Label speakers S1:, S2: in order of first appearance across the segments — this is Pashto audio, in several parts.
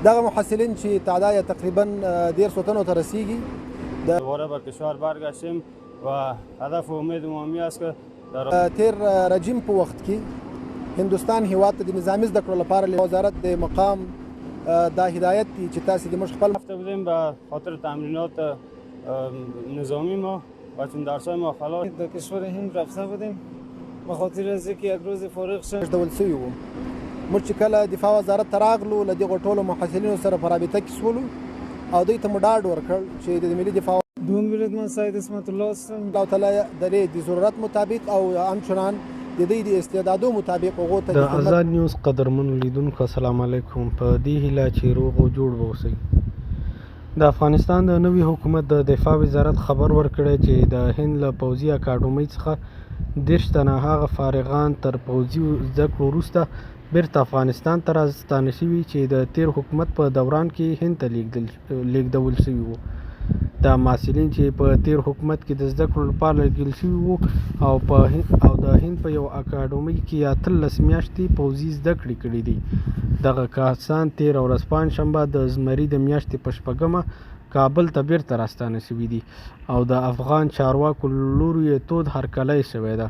S1: دغه محصلین چې تعداد تقریبا 150 تنو ته رسیږي
S2: دوباره به کشور برگشتیم و هدف و امید عمومی است که
S1: تیر رژیم په وخت کې هندوستان هیواد ته د نظامي زده کړو لپاره له وزارت د مقام دا هدایت دی چې تاسو د موږ خپل
S2: رفته بودیم به خاطر تمرینات نظامی ما و چون درسای ما خلاص
S3: در کشور هند رفته بودیم به خاطر از اینکه یک روز فارغ شد
S1: ډول سوي وو. موږ چې کله دفاع وزارت ته راغلو له دغو ټولو محصلینو سره په رابطه کې شولو او دوی ته مو ډاډ ورکړ چې د ملي دفاع
S3: دوم بریدمن سید اسمت الله هستم.
S1: الله تعالی د ضرورت مطابق او همچنان د دې د استعدادو مطابق هغو ته
S4: د آزاد نیوز قدرمنو لیدونکو السلام علیکم. په دې هیله چې روغ او جوړ اوسئ. د افغانستان د نوي حکومت د دفاع وزارت خبر ورکړی چې د هند له پوځي اکاډمۍ څخه 30 تنه هغه فارغان تر پوځي زده کړو وروسته بیرته افغانستان ته راستانه شوي چې د تیر حکومت په دوران کې هند ته لیږدول شوي وو. دا محصلین چې په تیر حکومت کې د زده کړو لپاره لېږل شوي وو او د هند په یو اکاډمۍ کې 13 میاشتې پوځي زده کړې کړې دي. دغه کسان تېره ورځ پنجشنبه د زمري د میاشتې په 8مه کابل ته بیرته راستانه شوي دي او د افغان چارواکو له لوري یې تود هرکلی شوی ده.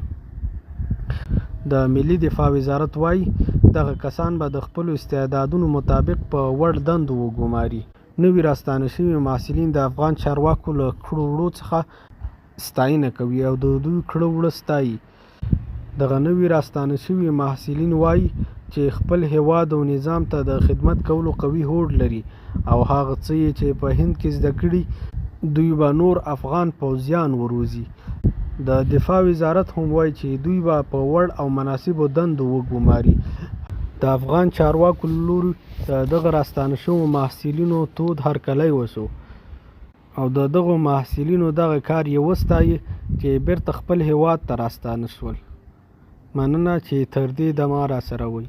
S4: د ملي دفاع وزارت وایي دغه کسان به د خپلو استعدادونو مطابق په وړ دندو وګماري. نوي راستانه شوي محصلین د افغان چارواکو له کړو وړو څخه ستاینه کوي او د دوی کړو وړه ستایي. دغه نوي راستانه شوي محصلین وایي چې خپل هیواد او نظام ته د خدمت کولو قوي هوډ لري او هغه څه چې په هند کې زده کړي دوی به نور افغان پوځیان وروزي. د دفاع وزارت هم وایي چې دوی به په وړ او مناسبو دندو وګماري. د افغان چارواکو له لوري د دغه راستانه شوو محصلینو تود هرکلی وشو او د دغو محصلینو دغه کار یې وستایه چې بیرته خپل هیواد ته راستانه شول. مننه چې تر دې دمه راسره وئ.